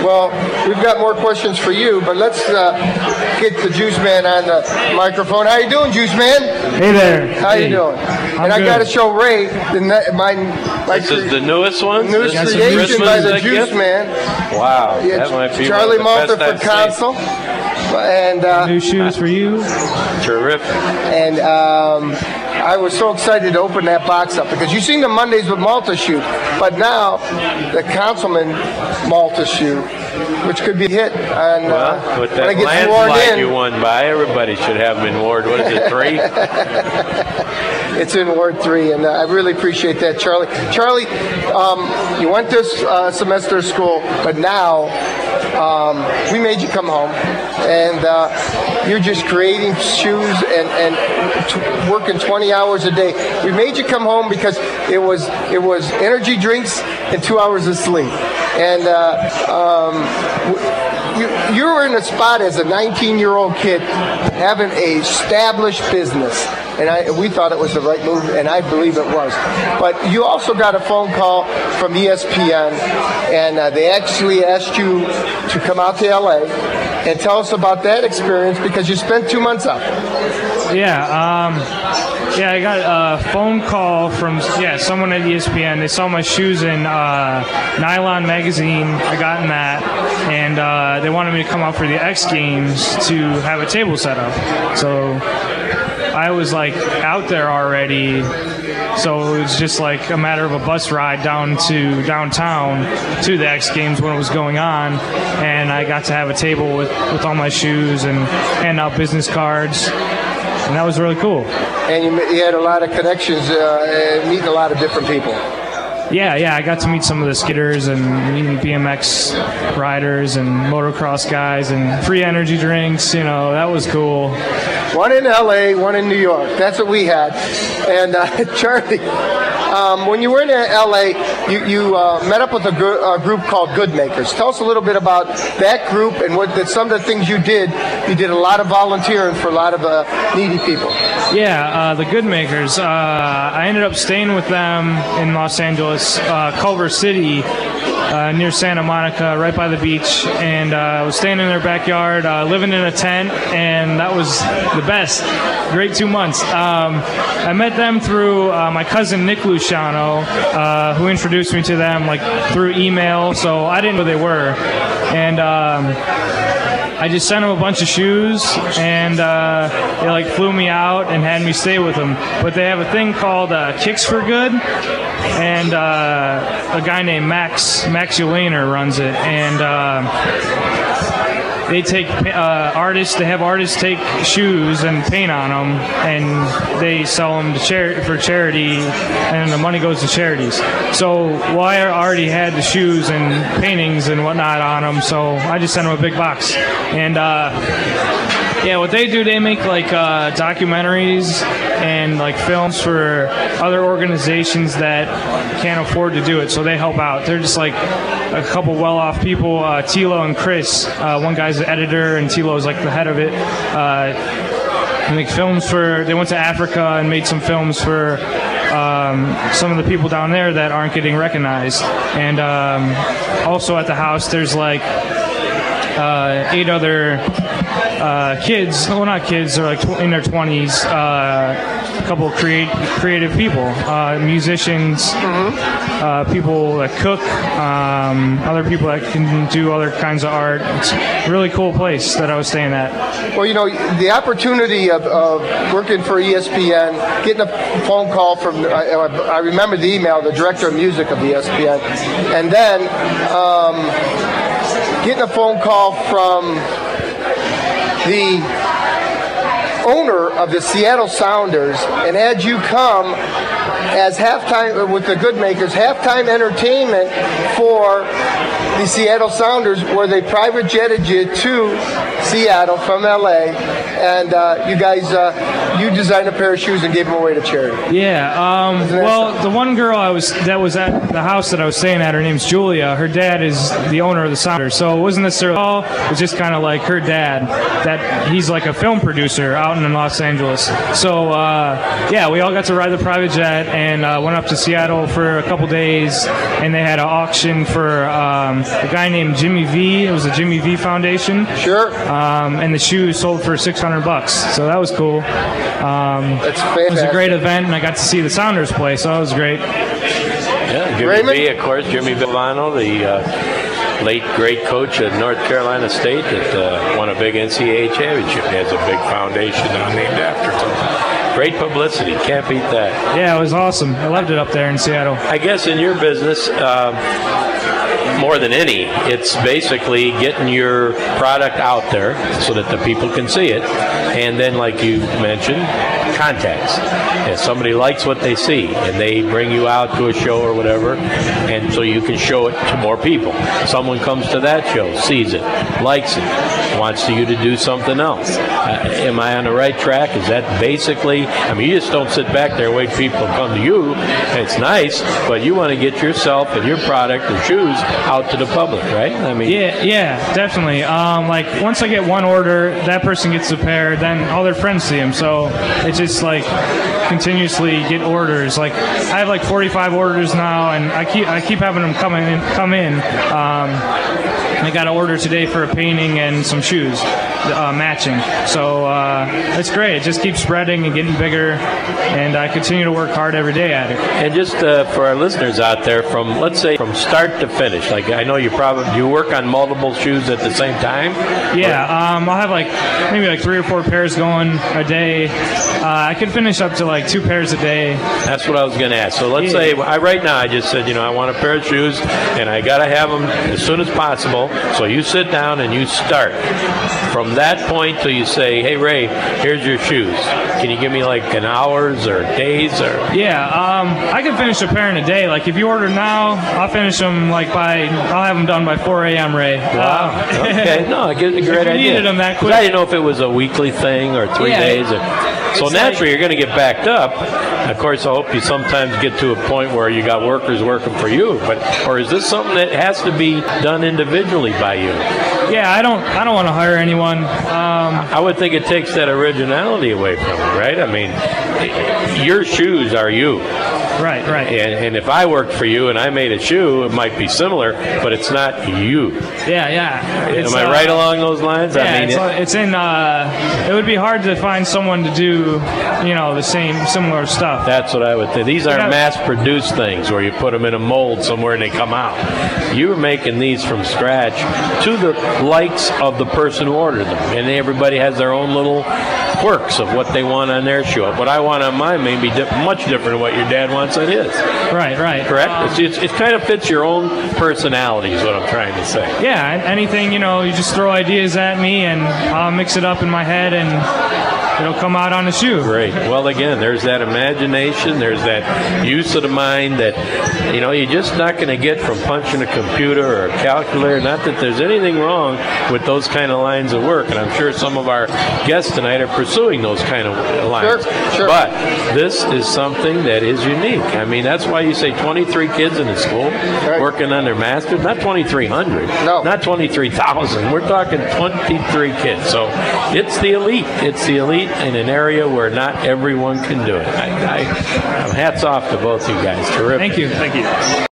Well, we've got more questions for you, but let's get the Guice Mann on the microphone. How you doing, Guice Mann? Hey there. How you doing? I'm I good. got to show Ray This is the newest one? Newest This is creation Christmas by the gift? Guice Mann. Wow, Yeah, that might be Charlie one of the Malta best for I've seen. console. And New shoes for you. Terrific. And I was so excited to open that box up because you've seen the Mondays with Malta shoe, but now the Councilman Malta shoe, which could be hit on Well, with when I that get sworn landslide in. you won by, everybody should have them in Ward. What is it, 3? It's in Ward 3, and I really appreciate that, Charlie. Charlie, you went this semester of school, but now we made you come home, and you're just creating shoes and working 20 hours a day. We made you come home because it was energy drinks and 2 hours of sleep, and you were in a spot as a 19-year-old kid having a established business. And we thought it was the right move, and I believe it was. But you also got a phone call from ESPN, and they actually asked you to come out to LA and tell us about that experience because you spent 2 months out. Yeah, I got a phone call from someone at ESPN. They saw my shoes in Nylon magazine. I got in that, and they wanted me to come out for the X Games to have a table set up. So I was like out there already, so it was just like a matter of a bus ride down to downtown to the X Games when it was going on, and I got to have a table with all my shoes and hand out business cards, and that was really cool. And you had a lot of connections, meeting a lot of different people. Yeah, I got to meet some of the skidders and meeting BMX riders and motocross guys and free energy drinks. You know, that was cool. One in LA, one in New York. That's what we had. And Charlie, when you were in LA, you met up with a group called Good Makers. Tell us a little bit about that group and some of the things you did. You did a lot of volunteering for a lot of needy people. Yeah, the Good Makers. I ended up staying with them in Los Angeles, Culver City, near Santa Monica, right by the beach, and I was staying in their backyard, living in a tent, and that was the best. Great 2 months. I met them through my cousin Nick Luciano, who introduced me to them through email, so I didn't know who they were, and I just sent them a bunch of shoes, and they flew me out and had me stay with them. But they have a thing called Kicks for Good, and a guy named Max Ulaner runs it, and they take artists. They have artists take shoes and paint on them, and they sell them for charity, and the money goes to charities. So I already had the shoes and paintings and whatnot on them, so I just sent them a big box. And what they do, they make documentaries and films for other organizations that can't afford to do it, so they help out. They're just a couple well-off people, Tilo and Chris. One guy's the editor, and Tilo is the head of it. They make films they went to Africa and made some films for some of the people down there that aren't getting recognized. And also at the house, there's 8 other kids, well, not kids, they're in their 20s, a couple of creative people, musicians, people that cook, other people that can do other kinds of art. It's a really cool place that I was staying at. Well, the opportunity of working for ESPN, getting a phone call from, I remember the email, the director of music of ESPN, and then getting a phone call from the owner of the Seattle Sounders and had you come as halftime with the Good Makers, halftime entertainment for the Seattle Sounders, where they private jetted you to Seattle from LA, and you guys, you designed a pair of shoes and gave them away to charity. Yeah. Well, the one girl that was at the house that I was staying at, her name's Julia. Her dad is the owner of the Sounders, so it wasn't necessarily all. It was just kind of like her dad. That he's like a film producer out in Los Angeles. So yeah, we all got to ride the private jet and went up to Seattle for a couple days, and they had an auction for a guy named Jimmy V. It was a Jimmy V Foundation. Sure. And the shoes sold for $600, so that was cool. That's fantastic. It was a great event, and I got to see the Sounders play, so that was great. Yeah, Jimmy V, of course, Jimmy Villano, the late great coach at North Carolina State that won a big NCAA championship. He has a big foundation now named after him. Great publicity. Can't beat that. Yeah, it was awesome. I loved it up there in Seattle. I guess in your business, more than any, it's basically getting your product out there so that the people can see it. And then, like you mentioned, contacts. If somebody likes what they see and they bring you out to a show or whatever, and so you can show it to more people. Someone comes to that show, sees it, likes it, wants you to do something else. Am I on the right track? Is that basically, I mean, you just don't sit back there and wait for people to come to you. It's nice, but you want to get yourself and your product and shoes out to the public, right? I mean, yeah, definitely. Like once I get one order, that person gets a pair, then all their friends see them. So it's just like continuously get orders. Like I have like 45 orders now, and I keep having them come in. I got an order today for a painting and some shoes, matching. So it's great. It just keeps spreading and getting bigger, and I continue to work hard every day at it. And just for our listeners out there, let's say from start to finish, like I know you work on multiple shoes at the same time? Yeah, I'll have maybe like 3 or 4 pairs going a day. I can finish up to like 2 pairs a day. That's what I was going to ask. So let's say right now I just said, I want a pair of shoes and I got to have them as soon as possible. So you sit down and you start. From that point till you say, hey, Ray, here's your shoes. Can you give me like an hours or days? Or? Yeah, I can finish a pair in a day. Like if you order now, I'll finish them I'll have them done by 4 a.m., Ray. Wow. Okay. No, I get a great idea. Needed them that quick. I didn't know if it was a weekly thing or 3 days. So naturally, you're going to get backed up. Of course, I hope you sometimes get to a point where you got workers working for you. Or is this something that has to be done individually by you? Yeah, I don't want to hire anyone. I would think it takes that originality away from it, right? I mean, your shoes are you. Right. And if I worked for you and I made a shoe, it might be similar, but it's not you. Yeah. Am I right along those lines? Yeah, I mean, it would be hard to find someone to do, the similar stuff. That's what I would think. These aren't mass-produced things where you put them in a mold somewhere and they come out. You were making these from scratch to the likes of the person who ordered them, and everybody has their own little quirks of what they want on their shoe. What I want on mine may be much different than what your dad wants on his. Right. Correct? It kind of fits your own personality is what I'm trying to say. Yeah, anything, you just throw ideas at me and I'll mix it up in my head and it'll come out on the shoe. Great. Well, again, there's that imagination, there's that use of the mind that, you're just not going to get from punching a computer or a calculator. Not that there's anything wrong with those kind of lines of work, and I'm sure some of our guests tonight are pursuing those kind of lines. Sure. But this is something that is unique. I mean, that's why you say 23 kids in the school working on their masters. Not 2,300. No. Not 23,000. We're talking 23 kids. So it's the elite. It's the elite in an area where not everyone can do it. Hats off to both you guys. Terrific. Thank you.